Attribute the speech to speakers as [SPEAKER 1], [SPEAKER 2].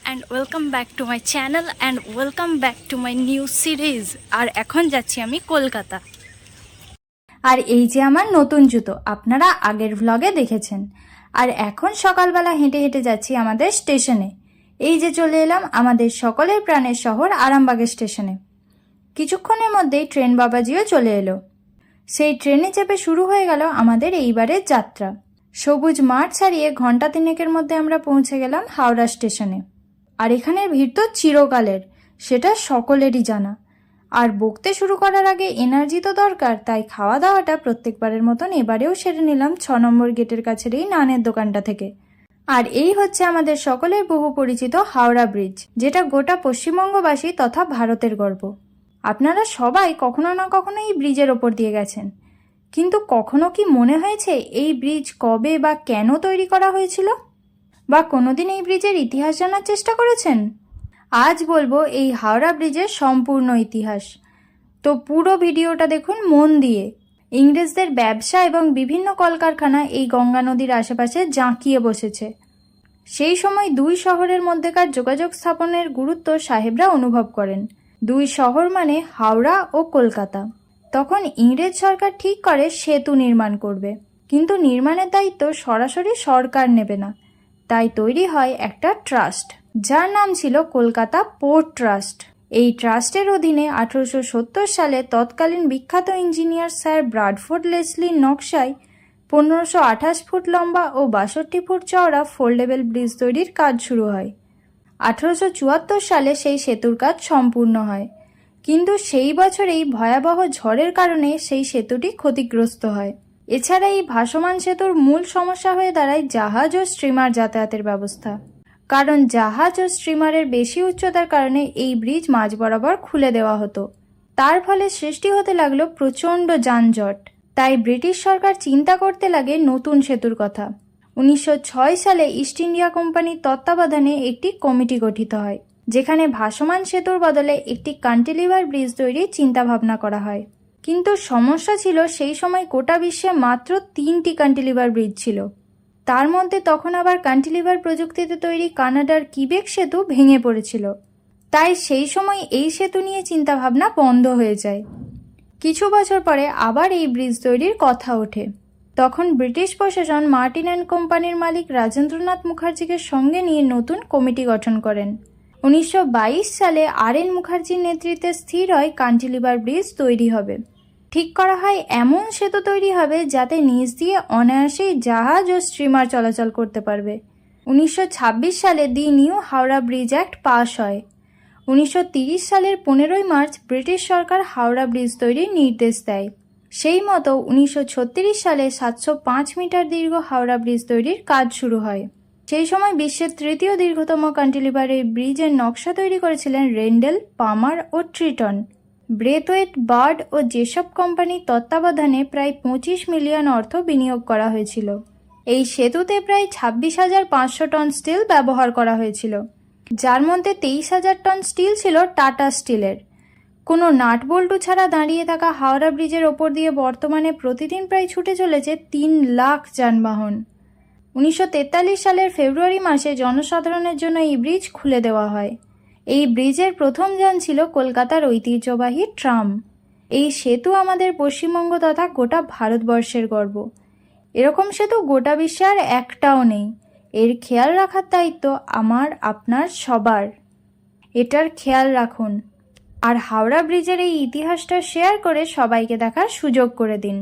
[SPEAKER 1] and welcome back to my channel and welcome back to my new series. আর এখন যাচ্ছি আমি কলকাতা। আর এই যে আমার নতুন জুতো আপনারা আগের ভ্লগে দেখেছেন। আর এখন সকালবেলা হেঁটে হেঁটে যাচ্ছি আমাদের স্টেশনে। এই যে চলে এলাম আমাদের সকলের প্রাণের শহর আরামবাগের স্টেশনে। কিছুক্ষণের মধ্যেই ট্রেন বাবাজিও চলে এলো। সেই ট্রেনে চেপে শুরু হয়ে গেল আমাদের এইবারের যাত্রা। সবুজ মাঠ ছাড়িয়ে ঘন্টা তিনেকের মধ্যে আমরা পৌঁছে গেলাম হাওড়া স্টেশনে। আর এখানের ভিড় তো চিরকালের, সেটা সকলেরই জানা। আর বকতে শুরু করার আগে এনার্জি তো দরকার, তাই খাওয়া দাওয়াটা প্রত্যেকবারের মতন এবারেও সেরে নিলাম 6 নম্বর গেটের কাছের এই নানের দোকানটা থেকে। আর এই হচ্ছে আমাদের সকলের বহু পরিচিত হাওড়া ব্রিজ, যেটা গোটা পশ্চিমবঙ্গবাসী তথা ভারতের গর্ব। আপনারা সবাই কখনো না কখনো এই ব্রিজের ওপর দিয়ে গেছেন, কিন্তু কখনো কি মনে হয়েছে এই ব্রিজ কবে বা কেন তৈরি করা হয়েছিল? বা কোনোদিন এই ব্রিজের ইতিহাস জানার চেষ্টা করেছেন? আজ বলবো এই হাওড়া ব্রিজের সম্পূর্ণ ইতিহাস। তো পুরো ভিডিওটা দেখুন মন দিয়ে। ইংরেজদের ব্যবসা এবং বিভিন্ন কলকারখানা এই গঙ্গা নদীর আশেপাশে জাঁকিয়ে বসেছে। সেই সময় দুই শহরের মধ্যেকার যোগাযোগ স্থাপনের গুরুত্ব সাহেবরা অনুভব করেন। দুই শহর মানে হাওড়া ও কলকাতা। তখন ইংরেজ সরকার ঠিক করে সেতু নির্মাণ করবে, কিন্তু নির্মাণের দায়িত্ব সরাসরি সরকার নেবে না। তাই তৈরি হয় একটা ট্রাস্ট, যার নাম ছিল কলকাতা পোর্ট ট্রাস্ট। এই ট্রাস্টের অধীনে 1870 সালে তৎকালীন বিখ্যাত ইঞ্জিনিয়ার স্যার ব্রাডফোর্ড লেসলির নকশায় 1528 ফুট লম্বা ও 62 ফুট চওড়া ফোল্ডেবল ব্রিজ তৈরির কাজ শুরু হয়। 1874 সালে সেই সেতুর কাজ সম্পূর্ণ হয়, কিন্তু সেই বছরেই ভয়াবহ ঝড়ের কারণে সেই সেতুটি ক্ষতিগ্রস্ত হয়। এছাড়া এই ভাসমান সেতুর মূল সমস্যা হয়ে দাঁড়ায় জাহাজ ও স্টিমার যাতায়াতের ব্যবস্থা, কারণ জাহাজ ও স্টিমারের বেশি উচ্চতার কারণে এই ব্রিজ মাঝ বরাবর খুলে দেওয়া হতো। তার ফলে সৃষ্টি হতে লাগলো প্রচণ্ড যানজট। তাই ব্রিটিশ সরকার চিন্তা করতে লাগে নতুন সেতুর কথা। 1906 সালে ইস্ট ইন্ডিয়া কোম্পানির তত্ত্বাবধানে একটি কমিটি গঠিত হয়, যেখানে ভাসমান সেতুর বদলে একটি ক্যান্টিলিভার ব্রিজ তৈরির চিন্তা ভাবনা করা হয়। কিন্তু সমস্যা ছিল সেই সময় গোটা বিশ্বে মাত্র 3টি ক্যান্টিলিভার ব্রিজ ছিল। তার মধ্যে তখন আবার ক্যান্টিলিভার প্রযুক্তিতে তৈরি কানাডার কিবেক সেতু ভেঙে পড়েছিল। তাই সেই সময় এই সেতু নিয়ে চিন্তা ভাবনা বন্ধ হয়ে যায়। কিছু বছর পরে আবার এই ব্রিজ তৈরির কথা ওঠে। তখন ব্রিটিশ প্রশাসন মার্টিন অ্যান্ড কোম্পানির মালিক রাজেন্দ্রনাথ মুখার্জিকে সঙ্গে নিয়ে নতুন কমিটি গঠন করেন। 1922 সালে আর.এন. মুখার্জির নেতৃত্বে স্থির হয় ক্যান্টিলিভার ব্রিজ তৈরি হবে। ঠিক করা হয় এমন সেতু তৈরি হবে যাতে নিচ দিয়ে অনায়াসেই জাহাজ ও স্টিমার চলাচল করতে পারবে। 1926 সালে দি new Howrah bridge act pass হয়। 1930 সালের 15ই মার্চ ব্রিটিশ সরকার হাওড়া ব্রিজ তৈরির নির্দেশ দেয়। সেই মতো 1936 সালে 705 মিটার দীর্ঘ হাওড়া ব্রিজ তৈরির কাজ শুরু হয়। সেই সময় বিশ্বের তৃতীয় দীর্ঘতম ক্যান্টিলিভার এই ব্রিজের নকশা তৈরি করেছিলেন রেন্ডেল, পামার ও ট্রিটন। ব্রেথওয়েট, বার্ড ও যেসব কোম্পানির তত্ত্বাবধানে প্রায় 25 মিলিয়ন অর্থ বিনিয়োগ করা হয়েছিল। এই সেতুতে প্রায় 26,500 টন স্টিল ব্যবহার করা হয়েছিল, যার মধ্যে 23,000 টন স্টিল ছিল টাটা স্টিলের। কোনো নাট বল্টু ছাড়া দাঁড়িয়ে থাকা হাওড়া ব্রিজের ওপর দিয়ে বর্তমানে প্রতিদিন প্রায় ছুটে চলেছে 3 লাখ যানবাহন। 1943 সালের ফেব্রুয়ারি মাসে জনসাধারণের জন্য এই ব্রিজ খুলে দেওয়া হয়। এই ব্রিজের প্রথম যান ছিল কলকাতার ঐতিহ্যবাহী ট্রাম। এই সেতু আমাদের পশ্চিমবঙ্গ তথা গোটা ভারতবর্ষের গর্ব। এরকম সেতু গোটা বিশ্বে আর একটাও নেই। এর খেয়াল রাখার দায়িত্ব আমার, আপনার সবার। এটার খেয়াল রাখুন আর হাওড়া ব্রিজের এই ইতিহাসটা শেয়ার করে সবাইকে দেখার সুযোগ করে দিন।